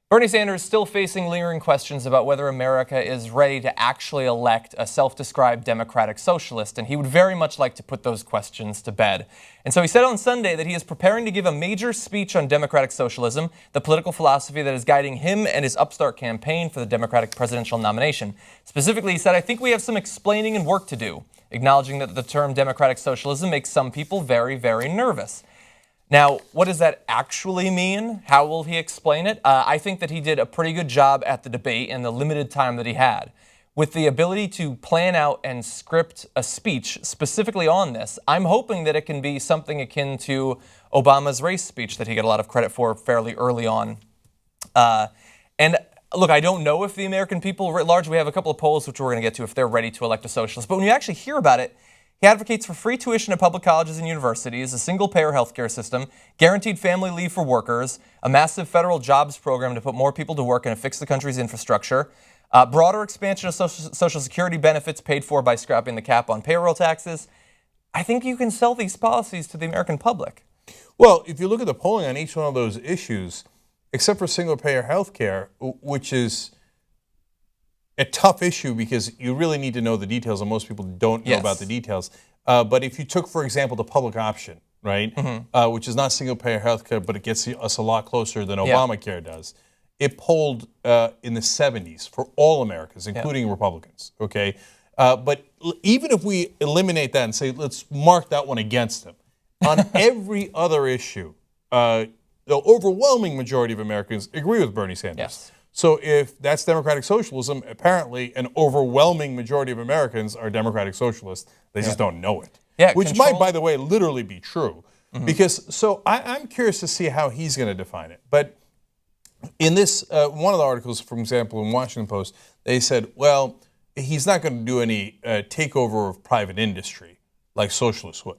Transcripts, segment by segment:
Bernie Sanders still facing leering questions about whether America is ready to actually elect a self-described Democratic Socialist, and he would very much like to put those questions to bed. And so he said on Sunday that he is preparing to give a major speech on Democratic Socialism, the political philosophy that is guiding him and his upstart campaign for the Democratic presidential nomination. Specifically, he said, "I think we have some explaining and work to do," acknowledging that the term Democratic Socialism makes some people very, very nervous. Now, what does that actually mean? How will he explain it? I think that he did a pretty good job at the debate in the limited time that he had. With the ability to plan out and script a speech specifically on this, I'm hoping that it can be something akin to Obama's race speech that he got a lot of credit for fairly early on. And look, I don't know if the American people writ large, we have a couple of polls which we're going to get to if they're ready to elect a socialist, but when you actually hear about it, he advocates for free tuition at public colleges and universities, a single-payer healthcare system, guaranteed family leave for workers, a massive federal jobs program to put more people to work and to fix the country's infrastructure, broader expansion of Social Security benefits paid for by scrapping the cap on payroll taxes. I think you can sell these policies to the American public. Well, if you look at the polling on each one of those issues, except for single-payer healthcare, which is a tough issue because you really need to know the details, and most people don't know about the details. But if you took, for example, the public option, right, which is not single-payer healthcare, but it gets us a lot closer than Obamacare does, it polled in the 70s for all Americans, including Republicans, okay? But even if we eliminate that and say, let's mark that one against him, on every other issue, the overwhelming majority of Americans agree with Bernie Sanders. Yes. So if that's Democratic Socialism, apparently an overwhelming majority of Americans are Democratic Socialists. They just don't know it. Yeah, which might, by the way, literally be true. Because, so I'm curious to see how he's going to define it. But in this, one of the articles, for example, in Washington Post, they said, well, he's not going to do any takeover of private industry like socialists would.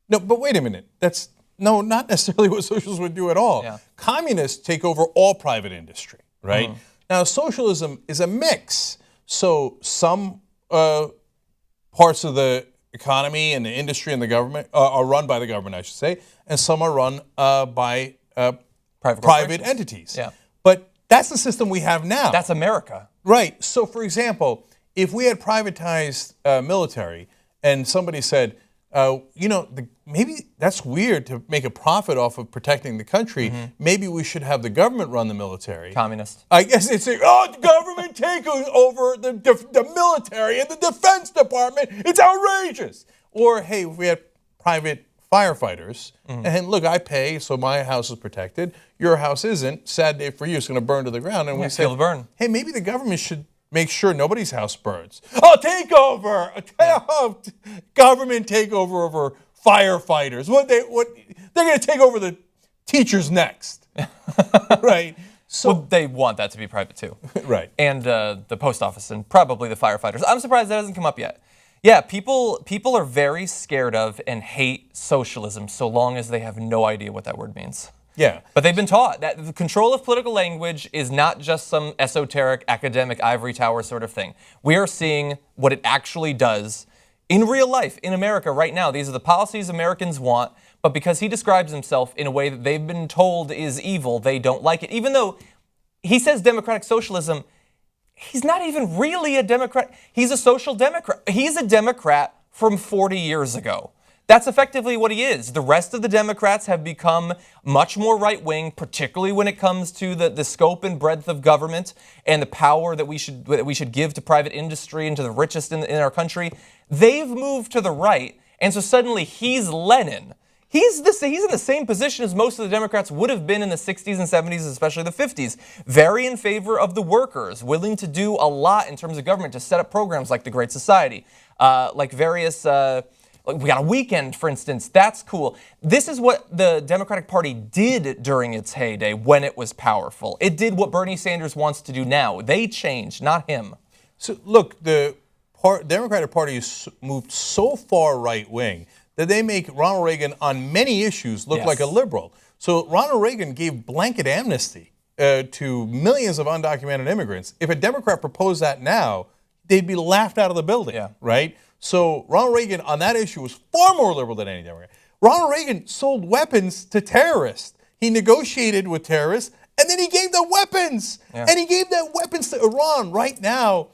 No, but wait a minute. That's, no, not necessarily what socialists would do at all. Yeah. Communists take over all private industry. Right? Now, socialism is a mix. So some parts of the economy and the industry and the government are run by the government, I should say, and some are run by private entities. Yeah. But that's the system we have now. That's America. Right. So, for example, if we had privatized military and somebody said, you know, maybe that's weird to make a profit off of protecting the country. Maybe we should have the government run the military. Communist. I guess they'd say, oh, the government take over the military and the Defense Department. It's outrageous. Or, hey, if we had private firefighters, and look, I pay, so my house is protected. Your house isn't. Sad day for you. It's going to burn to the ground. And we say, feel the burn. Hey, maybe the government should make sure nobody's house burns. Oh, takeover! Government takeover over firefighters. They're going to take over the teachers next, right? So well, they want that to be private too, right? And the post office and probably the firefighters. I'm surprised that hasn't come up yet. Yeah, people are very scared of and hate socialism so long as they have no idea what that word means. Yeah. But they've been taught that the control of political language is not just some esoteric academic ivory tower sort of thing. We are seeing what it actually does in real life in America right now. These are the policies Americans want, but because he describes himself in a way that they've been told is evil, they don't like it. Even though he says democratic socialism, he's not even really a Democrat. He's a social democrat. He's a Democrat from 40 years ago. That's effectively what he is. The rest of the Democrats have become much more right-wing, particularly when it comes to the scope and breadth of government and the power that we should give to private industry and to the richest in our country. They've moved to the right, and so suddenly he's Lenin. He's in the same position as most of the Democrats would have been in the 60s and 70s, especially the 50s. Very in favor of the workers, willing to do a lot in terms of government to set up programs like the Great Society, like various... we got a weekend, for instance. That's cool. This is what the Democratic Party did during its heyday when it was powerful. It did what Bernie Sanders wants to do now. They changed, not him. So look, the Democratic Party has moved so far right-wing that they make Ronald Reagan on many issues look like a liberal. So Ronald Reagan gave blanket amnesty to millions of undocumented immigrants. If a Democrat proposed that now, they'd be laughed out of the building, right? So Ronald Reagan on that issue was far more liberal than any Democrat. Ronald Reagan sold weapons to terrorists. He negotiated with terrorists And then he gave them weapons. Yeah. And he gave them weapons to Iran. Right now,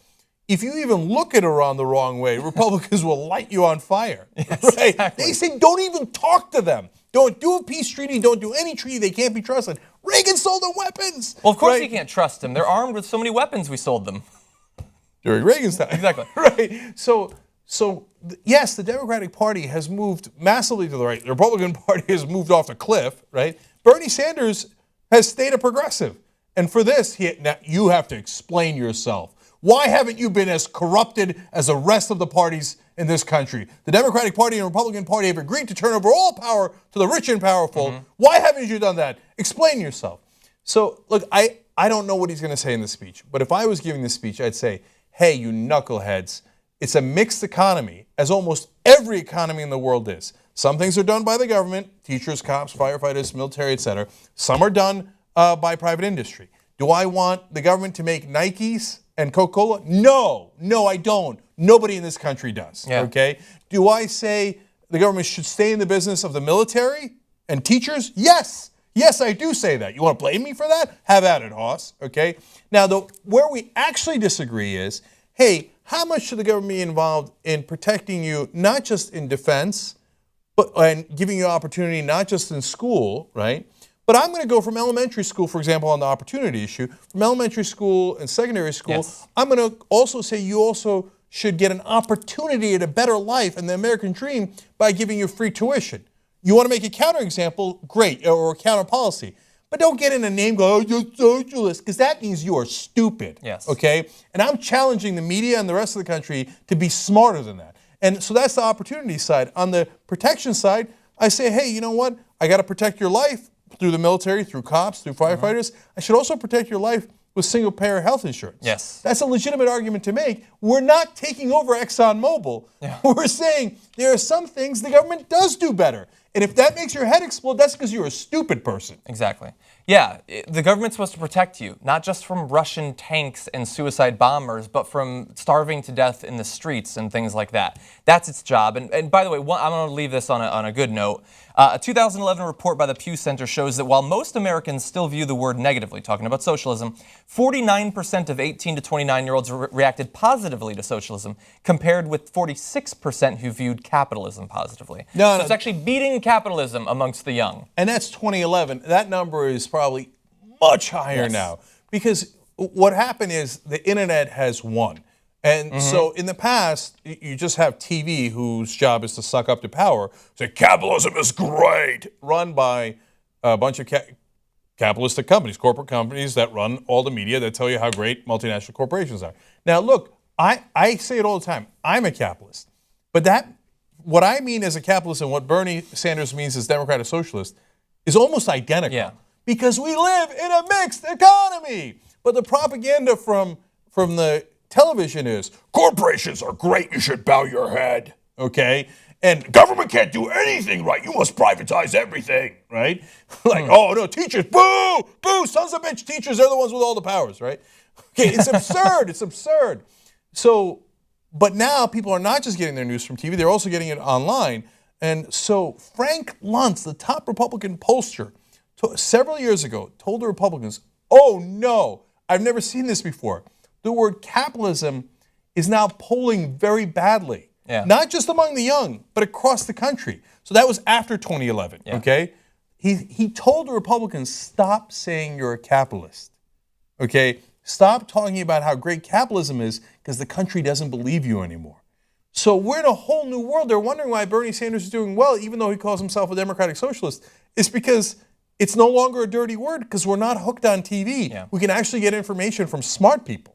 if you even look at Iran the wrong way, Republicans will light you on fire. Yes, right? exactly. They say don't even talk to them. Don't do a peace treaty. Don't do any treaty. They can't be trusted. Reagan sold them weapons. Well, of course right? you can't trust them. They're armed with so many weapons we sold them. During Reagan's time. Exactly. Right. So yes, the Democratic Party has moved massively to the right. The Republican Party has moved off the cliff, right? Bernie Sanders has stayed a progressive. And for this, now you have to explain yourself. Why haven't you been as corrupted as the rest of the parties in this country? The Democratic Party and Republican Party have agreed to turn over all power to the rich and powerful. Mm-hmm. Why haven't you done that? Explain yourself. So, look, I don't know what he's going to say in the speech. But if I was giving this speech, I'd say, hey, you knuckleheads, it's a mixed economy, as almost every economy in the world is. Some things are done by the government, teachers, cops, firefighters, military, etc. Some are done by private industry. Do I want the government to make Nikes and Coca-Cola? No, I don't. Nobody in this country does, okay? Do I say the government should stay in the business of the military and teachers? Yes, I do say that. You want to blame me for that? Have at it, Hoss, okay? Now, where we actually disagree is, hey, how much should the government be involved in protecting you, not just in defense, and giving you opportunity not just in school, right? But I'm going to go from elementary school, for example, on the opportunity issue, from elementary school and secondary school, yes. I'm going to also say you also should get an opportunity at a better life and the American dream by giving you free tuition. You want to make a counterexample? Great, or a counter policy. But don't get in a name go, oh, you're socialist, because that means you are stupid. Yes. Okay? And I'm challenging the media and the rest of the country to be smarter than that. And so that's the opportunity side. On the protection side, I say, hey, you know what? I got to protect your life through the military, through cops, through firefighters. I should also protect your life with single-payer health insurance. Yes. That's a legitimate argument to make. We're not taking over ExxonMobil. Yeah. We're saying there are some things the government does do better. And if that makes your head explode, that's because you're a stupid person. Exactly. Yeah, the government's supposed to protect you, not just from Russian tanks and suicide bombers, but from starving to death in the streets and things like that. That's its job. And by the way, I'm going to leave this on a good note. A 2011 report by the Pew Center shows that while most Americans still view the word negatively, talking about socialism, 49% of 18 to 29-year-olds reacted positively to socialism, compared with 46% who viewed capitalism positively. So it's actually beating capitalism amongst the young. And that's 2011. That number is probably much higher now. Because what happened is the internet has won. And so in the past, you just have TV whose job is to suck up the power. Say, capitalism is great, run by a bunch of capitalistic companies, corporate companies that run all the media that tell you how great multinational corporations are. Now, look, I say it all the time. I'm a capitalist. But what I mean as a capitalist and what Bernie Sanders means as Democratic Socialist is almost identical. Yeah. Because we live in a mixed economy. But the propaganda from the television is, corporations are great, you should bow your head, okay? And government can't do anything right, you must privatize everything, right? Like, oh no, teachers, boo, boo, sons of bitch teachers, they're the ones with all the powers, right? Okay, it's absurd, it's absurd. So, but now people are not just getting their news from TV, they're also getting it online. And so Frank Luntz, the top Republican pollster, several years ago told the Republicans, oh no, I've never seen this before. The word capitalism is now polling very badly, not just among the young, but across the country. So that was after 2011, okay? He told the Republicans, stop saying you're a capitalist, okay? Stop talking about how great capitalism is because the country doesn't believe you anymore. So we're in a whole new world. They're wondering why Bernie Sanders is doing well, even though he calls himself a Democratic Socialist. It's because it's no longer a dirty word because we're not hooked on TV. We can actually get information from smart people.